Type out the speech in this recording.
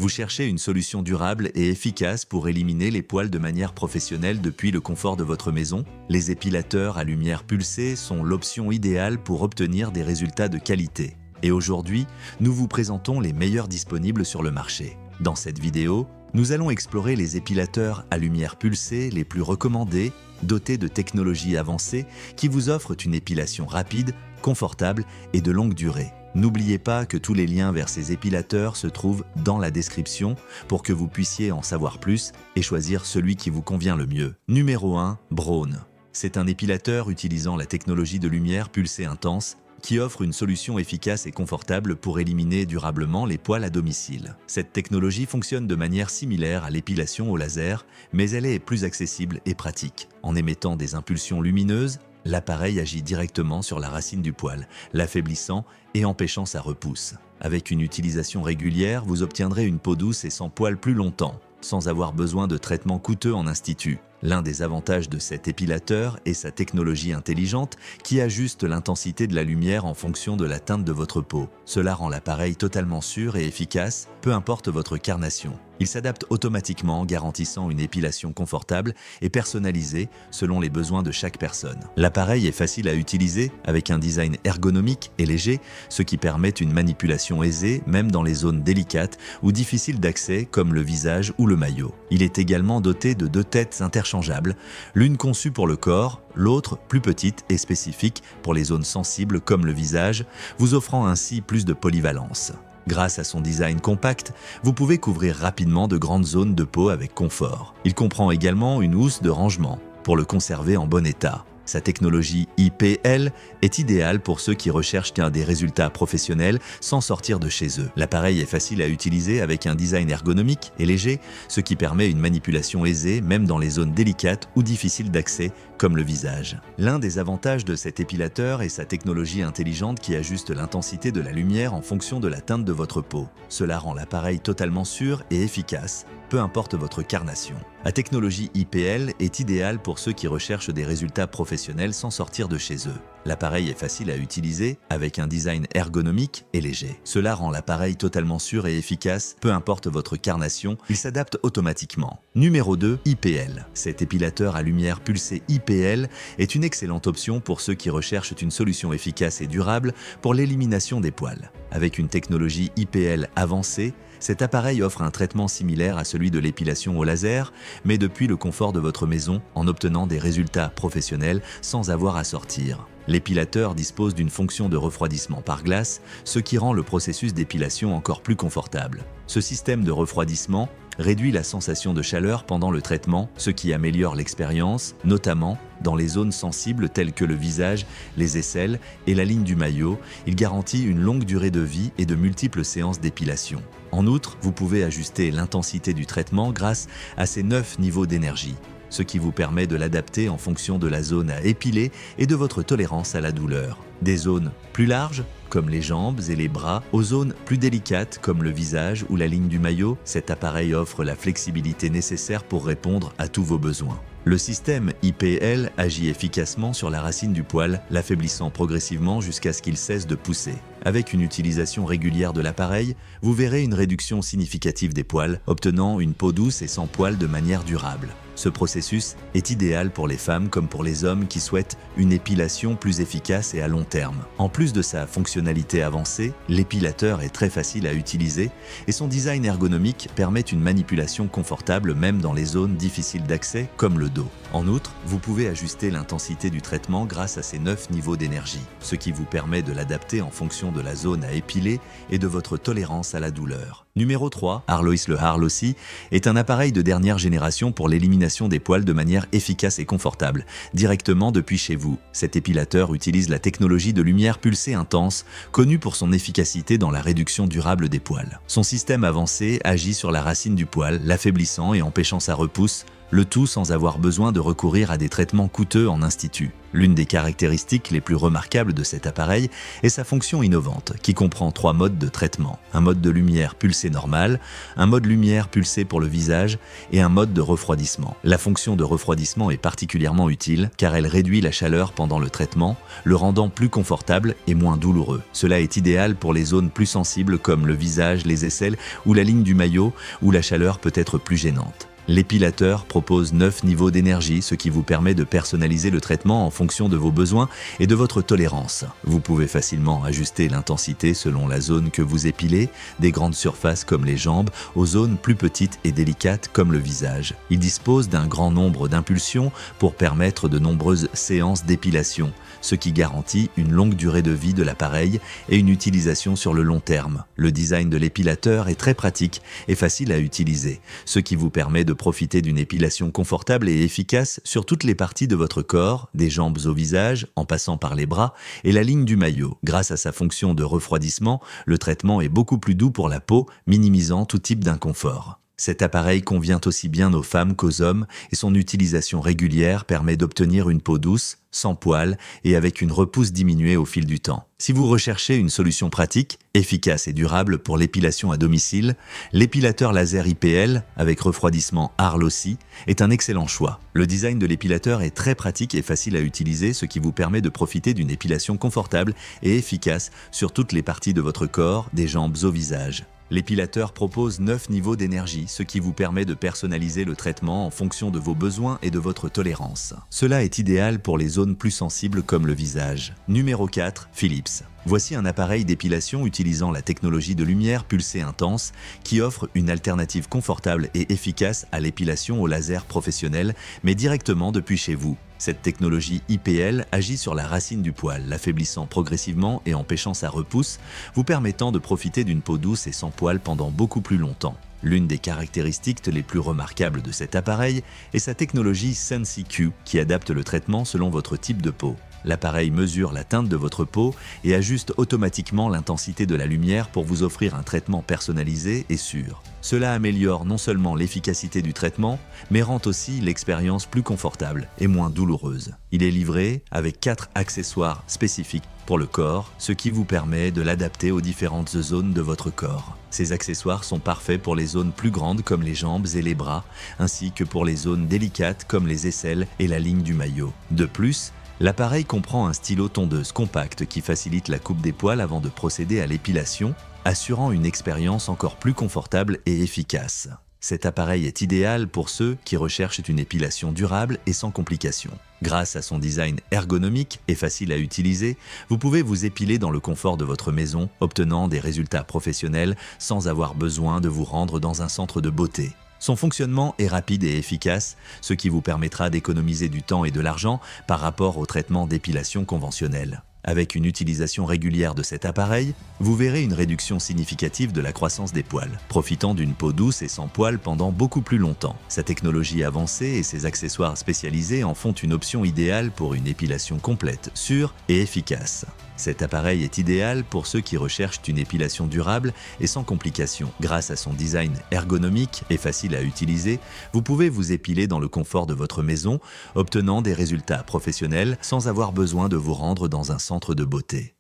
Vous cherchez une solution durable et efficace pour éliminer les poils de manière professionnelle depuis le confort de votre maison? Les épilateurs à lumière pulsée sont l'option idéale pour obtenir des résultats de qualité. Et aujourd'hui, nous vous présentons les meilleurs disponibles sur le marché. Dans cette vidéo, nous allons explorer les épilateurs à lumière pulsée les plus recommandés, dotés de technologies avancées qui vous offrent une épilation rapide, confortable et de longue durée. N'oubliez pas que tous les liens vers ces épilateurs se trouvent dans la description pour que vous puissiez en savoir plus et choisir celui qui vous convient le mieux. Numéro 1. Braun. C'est un épilateur utilisant la technologie de lumière pulsée intense qui offre une solution efficace et confortable pour éliminer durablement les poils à domicile. Cette technologie fonctionne de manière similaire à l'épilation au laser, mais elle est plus accessible et pratique. En émettant des impulsions lumineuses, l'appareil agit directement sur la racine du poil, l'affaiblissant et empêchant sa repousse. Avec une utilisation régulière, vous obtiendrez une peau douce et sans poils plus longtemps, sans avoir besoin de traitements coûteux en institut. L'un des avantages de cet épilateur est sa technologie intelligente qui ajuste l'intensité de la lumière en fonction de la teinte de votre peau. Cela rend l'appareil totalement sûr et efficace, peu importe votre carnation. Il s'adapte automatiquement, garantissant une épilation confortable et personnalisée selon les besoins de chaque personne. L'appareil est facile à utiliser avec un design ergonomique et léger, ce qui permet une manipulation aisée même dans les zones délicates ou difficiles d'accès comme le visage ou le maillot. Il est également doté de 2 têtes interchangeables, l'une conçue pour le corps, l'autre plus petite et spécifique pour les zones sensibles comme le visage, vous offrant ainsi plus de polyvalence. Grâce à son design compact, vous pouvez couvrir rapidement de grandes zones de peau avec confort. Il comprend également une housse de rangement pour le conserver en bon état. Sa technologie IPL est idéale pour ceux qui recherchent des résultats professionnels sans sortir de chez eux. L'appareil est facile à utiliser avec un design ergonomique et léger, ce qui permet une manipulation aisée même dans les zones délicates ou difficiles d'accès comme le visage. L'un des avantages de cet épilateur est sa technologie intelligente qui ajuste l'intensité de la lumière en fonction de la teinte de votre peau. Cela rend l'appareil totalement sûr et efficace, peu importe votre carnation. La technologie IPL est idéale pour ceux qui recherchent des résultats professionnels sans sortir de chez eux. L'appareil est facile à utiliser avec un design ergonomique et léger. Cela rend l'appareil totalement sûr et efficace, peu importe votre carnation, il s'adapte automatiquement. Numéro 2. IPL. Cet épilateur à lumière pulsée IPL est une excellente option pour ceux qui recherchent une solution efficace et durable pour l'élimination des poils. Avec une technologie IPL avancée, cet appareil offre un traitement similaire à celui de l'épilation au laser, mais depuis le confort de votre maison en obtenant des résultats professionnels sans avoir à sortir. L'épilateur dispose d'une fonction de refroidissement par glace, ce qui rend le processus d'épilation encore plus confortable. Ce système de refroidissement réduit la sensation de chaleur pendant le traitement, ce qui améliore l'expérience, notamment dans les zones sensibles telles que le visage, les aisselles et la ligne du maillot. Il garantit une longue durée de vie et de multiples séances d'épilation. En outre, vous pouvez ajuster l'intensité du traitement grâce à ses 9 niveaux d'énergie, ce qui vous permet de l'adapter en fonction de la zone à épiler et de votre tolérance à la douleur. Des zones plus larges, comme les jambes et les bras, aux zones plus délicates comme le visage ou la ligne du maillot, cet appareil offre la flexibilité nécessaire pour répondre à tous vos besoins. Le système IPL agit efficacement sur la racine du poil, l'affaiblissant progressivement jusqu'à ce qu'il cesse de pousser. Avec une utilisation régulière de l'appareil, vous verrez une réduction significative des poils, obtenant une peau douce et sans poils de manière durable. Ce processus est idéal pour les femmes comme pour les hommes qui souhaitent une épilation plus efficace et à long terme. En plus de sa fonctionnalité avancée, l'épilateur est très facile à utiliser et son design ergonomique permet une manipulation confortable même dans les zones difficiles d'accès comme le dos. En outre, vous pouvez ajuster l'intensité du traitement grâce à ses 9 niveaux d'énergie, ce qui vous permet de l'adapter en fonction de la zone à épiler et de votre tolérance à la douleur. Numéro 3. Arlois le Harlosi est un appareil de dernière génération pour l'élimination des poils de manière efficace et confortable, directement depuis chez vous. Cet épilateur utilise la technologie de lumière pulsée intense, connue pour son efficacité dans la réduction durable des poils. Son système avancé agit sur la racine du poil, l'affaiblissant et empêchant sa repousse, le tout sans avoir besoin de recourir à des traitements coûteux en institut. L'une des caractéristiques les plus remarquables de cet appareil est sa fonction innovante, qui comprend 3 modes de traitement. Un mode de lumière pulsée normale, un mode lumière pulsée pour le visage et un mode de refroidissement. La fonction de refroidissement est particulièrement utile car elle réduit la chaleur pendant le traitement, le rendant plus confortable et moins douloureux. Cela est idéal pour les zones plus sensibles comme le visage, les aisselles ou la ligne du maillot où la chaleur peut être plus gênante. L'épilateur propose 9 niveaux d'énergie, ce qui vous permet de personnaliser le traitement en fonction de vos besoins et de votre tolérance. Vous pouvez facilement ajuster l'intensité selon la zone que vous épilez, des grandes surfaces comme les jambes, aux zones plus petites et délicates comme le visage. Il dispose d'un grand nombre d'impulsions pour permettre de nombreuses séances d'épilation, ce qui garantit une longue durée de vie de l'appareil et une utilisation sur le long terme. Le design de l'épilateur est très pratique et facile à utiliser, ce qui vous permet de profiter d'une épilation confortable et efficace sur toutes les parties de votre corps, des jambes au visage, en passant par les bras et la ligne du maillot. Grâce à sa fonction de refroidissement, le traitement est beaucoup plus doux pour la peau, minimisant tout type d'inconfort. Cet appareil convient aussi bien aux femmes qu'aux hommes et son utilisation régulière permet d'obtenir une peau douce, sans poils et avec une repousse diminuée au fil du temps. Si vous recherchez une solution pratique, efficace et durable pour l'épilation à domicile, l'épilateur laser IPL avec refroidissement Arl aussi est un excellent choix. Le design de l'épilateur est très pratique et facile à utiliser, ce qui vous permet de profiter d'une épilation confortable et efficace sur toutes les parties de votre corps, des jambes au visage. L'épilateur propose 9 niveaux d'énergie, ce qui vous permet de personnaliser le traitement en fonction de vos besoins et de votre tolérance. Cela est idéal pour les zones plus sensibles comme le visage. Numéro 4. Philips. Voici un appareil d'épilation utilisant la technologie de lumière pulsée intense qui offre une alternative confortable et efficace à l'épilation au laser professionnel, mais directement depuis chez vous. Cette technologie IPL agit sur la racine du poil, l'affaiblissant progressivement et empêchant sa repousse, vous permettant de profiter d'une peau douce et sans poils pendant beaucoup plus longtemps. L'une des caractéristiques les plus remarquables de cet appareil est sa technologie SensiQ qui adapte le traitement selon votre type de peau. L'appareil mesure la teinte de votre peau et ajuste automatiquement l'intensité de la lumière pour vous offrir un traitement personnalisé et sûr. Cela améliore non seulement l'efficacité du traitement, mais rend aussi l'expérience plus confortable et moins douloureuse. Il est livré avec 4 accessoires spécifiques pour le corps, ce qui vous permet de l'adapter aux différentes zones de votre corps. Ces accessoires sont parfaits pour les zones plus grandes comme les jambes et les bras, ainsi que pour les zones délicates comme les aisselles et la ligne du maillot. De plus, l'appareil comprend un stylo tondeuse compact qui facilite la coupe des poils avant de procéder à l'épilation, assurant une expérience encore plus confortable et efficace. Cet appareil est idéal pour ceux qui recherchent une épilation durable et sans complications. Grâce à son design ergonomique et facile à utiliser, vous pouvez vous épiler dans le confort de votre maison, obtenant des résultats professionnels sans avoir besoin de vous rendre dans un centre de beauté. Son fonctionnement est rapide et efficace, ce qui vous permettra d'économiser du temps et de l'argent par rapport au traitement d'épilation conventionnel. Avec une utilisation régulière de cet appareil, vous verrez une réduction significative de la croissance des poils, profitant d'une peau douce et sans poils pendant beaucoup plus longtemps. Sa technologie avancée et ses accessoires spécialisés en font une option idéale pour une épilation complète, sûre et efficace. Cet appareil est idéal pour ceux qui recherchent une épilation durable et sans complications. Grâce à son design ergonomique et facile à utiliser, vous pouvez vous épiler dans le confort de votre maison, obtenant des résultats professionnels sans avoir besoin de vous rendre dans un centre de beauté.